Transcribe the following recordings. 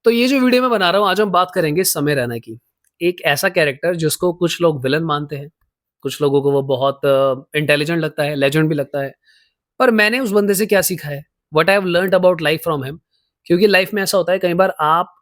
तो ये जो वीडियो मैं बना रहा हूँ, आज हम बात करेंगे समय रैना की। एक ऐसा कैरेक्टर जिसको कुछ लोग विलन मानते हैं, कुछ लोगों को वो बहुत इंटेलिजेंट लगता है, लेजेंड भी लगता है। पर मैंने उस बंदे से क्या सीखा है? What I have learned about life from him. क्योंकि लाइफ में ऐसा होता है कई बार आप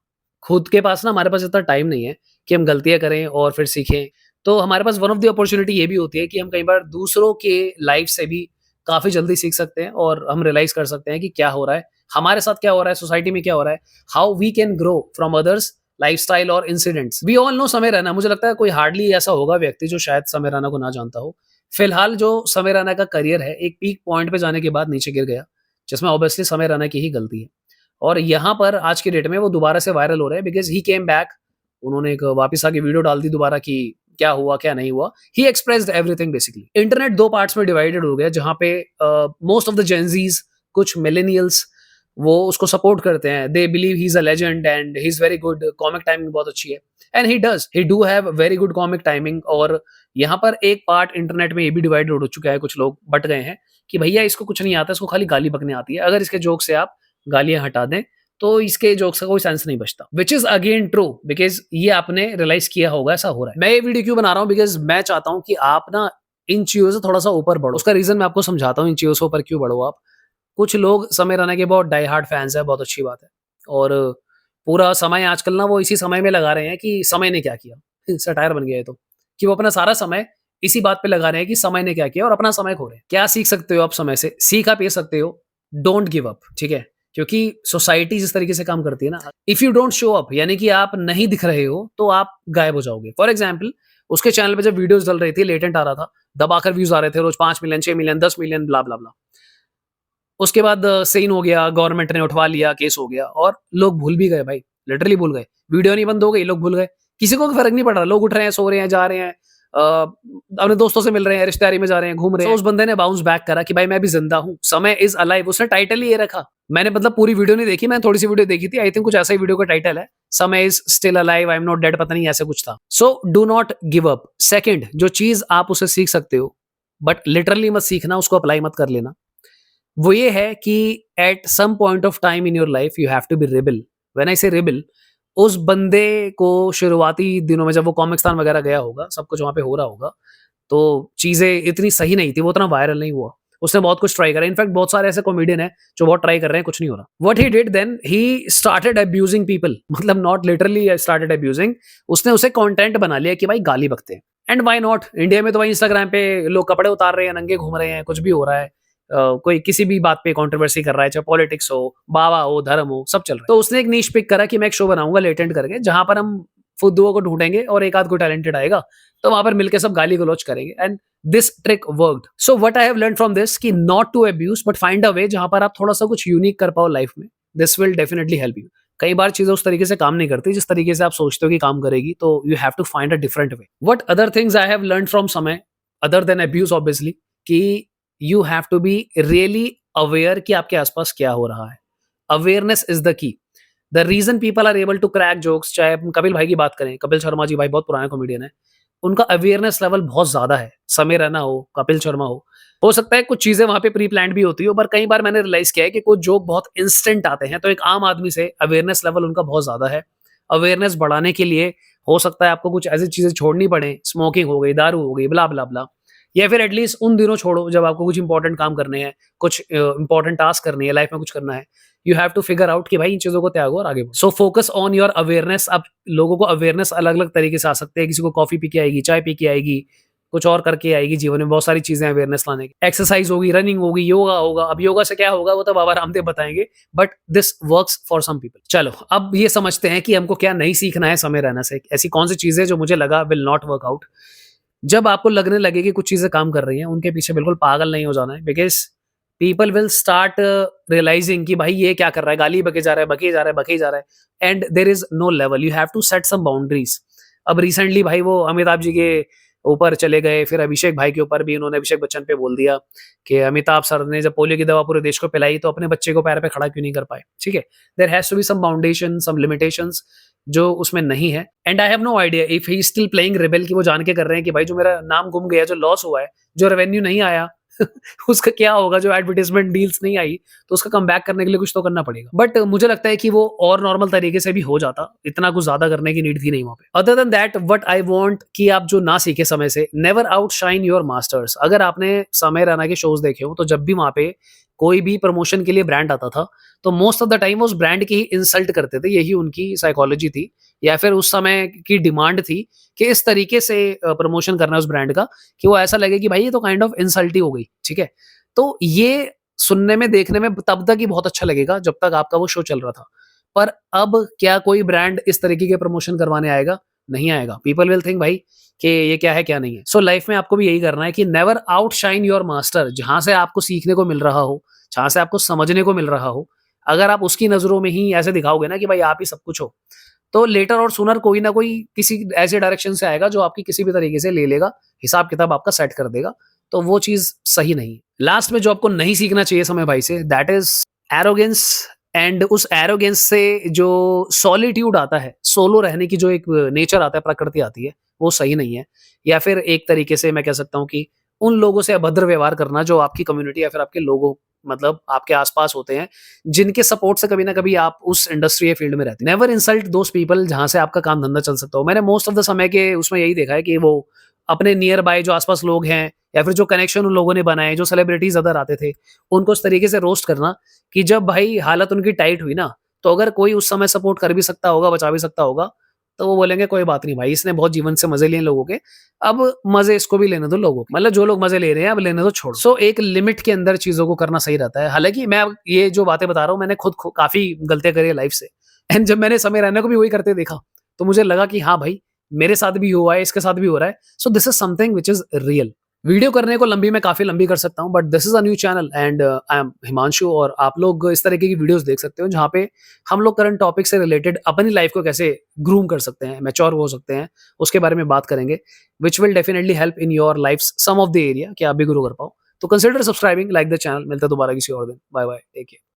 खुद के पास ना हमारे पास इतना टाइम नहीं है कि हम गलतियाँ करें और फिर सीखें। तो हमारे पास वन ऑफ द अपॉर्च्युनिटी ये भी होती है कि हम कई बार दूसरों के लाइफ से भी काफ़ी जल्दी सीख सकते हैं और हम रियलाइज़ कर सकते हैं कि क्या हो रहा है, हमारे साथ क्या हो रहा है, सोसाइटी में क्या हो रहा है, how we can grow from others lifestyle और incidents. We all know Samay Raina, मुझे लगता है कोई हार्डली ऐसा होगा व्यक्ति जो शायद समय रैना को ना जानता हो। फिलहाल जो समय रैना का करियर है, एक पीक पॉइंट पे जाने के बाद नीचे गिर गया, जिसमें ऑब्वियसली समय रैना की ही गलती है। और यहाँ पर आज की डेट में वो दोबारा से वायरल हो रहे हैं बिकॉज़ ही केम बैक। उन्होंने एक वापस आके वीडियो डाल दी दोबारा कि क्या हुआ, क्या नहीं हुआ। He expressed everything basically. Internet 2 parts में डिवाइडेड हो गया जहाँ पे मोस्ट ऑफ द जेनज़ीज़, कुछ मिलेनियल्स वो उसको सपोर्ट करते हैं। They believe he is a legend and he is very good, comic timing बहुत अच्छी है। And he do have very good comic timing. और यहाँ पर एक पार्ट इंटरनेट में ये भी डिवाइडेड हो चुका है, कुछ लोग बँट गए हैं कि भैया इसको कुछ नहीं आता, इसको खाली गाली बकने आती है। अगर इसके जोक से आप गालियाँ हटा दें, तो इसके जोक्स का कोई सेंस नहीं बचता। Which is again true because ये आपने रियलाइज़ किया होगा ऐसा हो रहा है। मैं ये वीडियो क्यों बना रहा हूँ बिकॉज़ मैं चाहता हूँ कि आप ना इन चीज़ों से थोड़ा-सा ऊपर बढ़ो। उसका रीज़न मैं आपको समझाता हूँ इन चीज़ों से ऊपर क्यों बढ़ो आप। कुछ लोग समय रैना के बहुत डाई हार्ड फैन्स हैं, बहुत अच्छी बात है। और पूरा समय आजकल ना वो इसी समय में लगा रहे हैं कि समय ने क्या किया। सटायर बन गया ये तो, कि वो अपना सारा समय इसी बात पे लगा रहे हैं कि समय ने क्या किया और अपना समय खो रहे हैं। क्या सीख सकते हो आप समय से? सीख आप ये सकते हो, डोंट गिव अप, ठीक है? क्योंकि सोसाइटी जिस तरीके से काम करती है ना, if you don't show up यानी कि आप नहीं दिख रहे हो, तो आप गायब हो जाओगे। फॉर एग्जाम्पल उसके चैनल पे जब वीडियोज़ डल रही थी, लेटेंट आ रहा था, दबाकर व्यूज़ आ रहे थे, रोज़ 5 मिलियन, 6 मिलियन, 10 मिलियन, ब्ला, ब्ला, ब्ला। उसके बाद सीन हो गया, गवर्नमेंट ने उठवा लिया, केस हो गया और लोग भूल भी गए भाई, लिटरली भूल गए। वीडियो नहीं बंद हो गई, लोग भूल गए। किसी को फ़र्क नहीं पड़ रहा, लोग उठ रहे हैं, सो रहे हैं, जा रहे हैं, अपने दोस्तों से मिल रहे हैं, रिश्तेदारी में जा रहे हैं, घूम रहे हैं। तो उस बंदे ने बाउंस बैक करा कि भाई मैं भी ज़िंदा हूँ, समय इज़ अलाइव। उसने टाइटल ही ये रखा। मैंने मतलब पूरी वीडियो नहीं देखी, मैंने थोड़ी-सी वीडियो देखी थी। आई थिंक कुछ ऐसा ही वीडियो का टाइटल है, समय is still alive, I am not dead, पता नहीं ऐसा कुछ था। So do not give up. Second जो चीज़ आप उसे सीख सकते हो, बट लिटरली मत सीखना, उसको अप्लाई मत कर लेना। वो ये है कि at some point of time in your life you have to be rebel. When I say rebel, उस बंदे को शुरुआती दिनों में जब वो कॉमिक्स्तान वगैरह गया होगा, सब कुछ वहाँ पे हो रहा होगा, तो चीज़ें इतनी सही नहीं थी, वो उतना वायरल नहीं हुआ। उसने बहुत कुछ ट्राई करा। इनफैक्ट बहुत सारे ऐसे कॉमेडियन हैं जो बहुत ट्राई कर रहे हैं, कुछ नहीं हो रहा। What he did then, he started abusing people. मतलब नॉट लिटरली स्टार्टेड अब्यूजिंग, उसने उसे कंटेंट बना लिया कि भाई गाली बकते हैं। And why not? इंडिया में तो भाई इंस्टाग्राम पे लोग कपड़े उतार रहे हैं, नंगे घूम रहे हैं, कुछ भी हो रहा है। कोई किसी भी बात पे कंट्रोवर्सी कर रहा है, चाहे पॉलिटिक्स हो, बाबा हो, धर्म हो, सब चल रहा है। तो उसने एक नीश पिक करा कि मैं एक शो बनाऊंगा लेटेंट करके, जहां पर हम फुद्दुओं को ढूंढेंगे और एक आध को टैलेंटेड आएगा, तो वहां पर मिलकर सब गाली गलौज करेंगे। And this trick worked. So what I have learn from this कि not to abuse but find a way जहां पर आप थोड़ा सा कुछ यूनिक कर पाओ लाइफ में। This will definitely help you. कई बार चीजें उस तरीके से काम नहीं करती जिस तरीके से आप सोचते हो कि काम करेगी, तो you have to find a different way. What other things I have learn from Samay other than abuse obviously, कि you have to be really aware कि आपके आसपास क्या हो रहा है। Awareness is the key. The reason people are able to crack jokes, चाहे हम कपिल भाई की बात करें, कपिल शर्मा जी भाई बहुत पुराने कॉमेडियन है, उनका अवेयरनेस लेवल बहुत ज्यादा है। समय रैना हो, कपिल शर्मा हो सकता है कुछ चीजें वहां पे प्री प्लान्ड भी होती हो, पर कई बार मैंने रियलाइज किया है कि कुछ जोक बहुत इंस्टेंट आते हैं, तो एक आम आदमी से अवेयरनेस लेवल उनका बहुत ज्यादा है। अवेयरनेस बढ़ाने के लिए हो सकता है आपको कुछ ऐसी चीजें छोड़नी पड़े, स्मोकिंग हो गई, दारू हो गई, ब्ला ब्ला ब्ला, या फिर एटलीस्ट उन दिनों छोड़ो जब आपको कुछ इंपॉर्टेंट काम करने हैं, कुछ इंपॉर्टेंट टास्क करनी है, लाइफ में कुछ करना है। You have to figure out कि भाई इन चीजों को त्यागो और आगे बढ़ो। So focus on your awareness. अब लोगों को अवेयरनेस अलग अलग तरीके से आ सकते हैं। किसी को कॉफी पी के आएगी, चाय पी के आएगी, कुछ और करके आएगी। जीवन में बहुत सारी चीजें अवेयरनेस लाने की, एक्सरसाइज होगी, रनिंग होगी, योगा होगा। अब योगा से क्या होगा वो तो बाबा रामदेव बताएंगे, but this works for some people. चलो अब ये समझते हैं कि हमको क्या नहीं सीखना है समय रहना से। ऐसी कौन सी चीजें जो मुझे लगा विल नॉट वर्क आउट। जब आपको लगने लगे कि कुछ चीजें काम कर रही हैं, उनके पीछे बिल्कुल पागल नहीं हो जाना है, because people will start realizing कि भाई ये क्या कर रहा है, गाली बके जा रहा है, बके जा रहा है, बके जा रहा है। And there is no level, you have to set some boundaries. अब रिसेंटली भाई वो अमिताभ जी के ऊपर चले गए, फिर अभिषेक भाई के ऊपर भी उन्होंने अभिषेक बच्चन पे बोल दिया कि अमिताभ सर ने जब पोलियो की दवा पूरे देश को पिलाई तो अपने बच्चे को पैर पे खड़ा क्यों नहीं कर पाए। ठीक है, there has to be some boundation, some limitations जो उसमें नहीं है। And I have no idea if he still playing rebel, कि वो जान के कर रहे हैं कि भाई जो मेरा नाम गुम गया, जो लॉस हुआ है, जो रेवेन्यू नहीं आया, उसका क्या होगा जो एडवर्टाइज़मेंट डील्स नहीं आई, तो उसका कमबैक करने के लिए कुछ तो करना पड़ेगा। बट मुझे लगता है कि वो और नॉर्मल तरीके से भी हो जाता, इतना कुछ ज़्यादा करने की नीड थी नहीं वहाँ पे। Other than that what I want कि आप जो ना सीखे समय से, नेवर आउटशाइन योर मास्टर्स। अगर आपने समय रैना के शोज़ देखे हो, तो जब भी वहाँ पे कोई भी प्रमोशन के लिए ब्रांड आता था, तो मोस्ट ऑफ द टाइम वो उस ब्रांड की ही इंसल्ट करते थे, यही उनकी साइकोलॉजी थी या फिर उस समय की डिमांड थी कि इस तरीके से प्रमोशन करना है उस ब्रांड का कि वो ऐसा लगे कि भाई ये तो काइंड ऑफ इंसल्ट ही हो गई, ठीक है? तो ये सुनने में, देखने में तब तक ही बहुत अच्छा लगेगा जब तक आपका वो शो चल रहा था। पर अब क्या कोई ब्रांड इस तरीके के प्रमोशन करवाने आएगा? नहीं आएगा। पीपल विल थिंक भाई कि ये क्या है, क्या नहीं है। सो लाइफ में आपको भी यही करना है कि नेवर आउटशाइन योर मास्टर। जहाँ से आपको सीखने को मिल रहा हो, जहाँ से आपको समझने को मिल रहा हो, अगर आप उसकी नज़रों में ही ऐसे दिखाओगे ना कि भाई आप ही सब कुछ हो, तो लेटर और सूनर कोई ना कोई किसी ऐसे डायरेक्शन से आएगा जो आपकी किसी भी तरीके से ले लेगा, हिसाब-किताब आपका सेट कर देगा, तो वो चीज़ सही नहीं है। लास्ट में जो आपको नहीं सीखना चाहिए समय भाई से, दैट इज़ एरोगेंस। एंड उस एरोगेंस से जो सॉलिट्यूड आता है, सोलो रहने की जो एक नेचर आता है, प्रकृति आती है, वो सही नहीं है। या फिर एक तरीके से मैं कह सकता हूँ कि उन लोगों से अभद्र व्यवहार करना जो आपकी कम्युनिटी या फिर आपके लोगों, मतलब आपके आस-पास होते हैं, जिनके सपोर्ट से कभी ना कभी आप उस इंडस्ट्री या फील्ड में रहते हैं। नेवर इंसल्ट दोज़ पीपल जहाँ से आपका काम धंधा चल सकता हो। मैंने मोस्ट ऑफ द समय के उसमें यही देखा है कि वो अपने नियर बाय जो आस-पास लोग हैं या फिर जो कनेक्शन उन लोगों ने बनाए, जो सेलिब्रिटीज़ अदर आते थे, उनको इस तरीके से रोस्ट करना कि जब भाई हालत उनकी टाइट हुई ना, तो अगर कोई उस समय सपोर्ट कर भी सकता होगा, बचा भी सकता होगा, तो वो बोलेंगे कोई बात नहीं भाई, इसने बहुत जीवन से मज़े लिए लोगों के, अब मज़े इसको भी लेने दो लोगों के। मतलब जो लोग मज़े ले रहे हैं अब लेने दो, छोड़ो। सो एक लिमिट के अंदर चीज़ों को करना सही रहता है। हालाँकि मैं अब ये जो बातें बता रहा हूँ, मैंने खुद काफ़ी गलतियाँ करी है लाइफ़ से। एंड जब मैंने समय रैना को भी वही करते देखा, तो मुझे लगा कि हाँ भाई, मेरे साथ भी हुआ है, इसके साथ भी हो रहा है। So this is something which is real. Video करने को लंबी मैं काफ़ी लंबी कर सकता हूँ, but this is a new channel and I am Himanshu, और आप लोग इस तरीके की वीडियोज़ देख सकते हो जहाँ पे हम लोग करंट टॉपिक से रिलेटेड अपनी लाइफ़ को कैसे ग्रूम कर सकते हैं, मैच्योर हो सकते हैं, उसके बारे में बात करेंगे, which will definitely help in your lifes some of the area कि आप भी ग्रो कर पाओ। तो consider subscribing, like the channel. मिलते हैं दोबारा किसी और दिन। Bye bye, take care.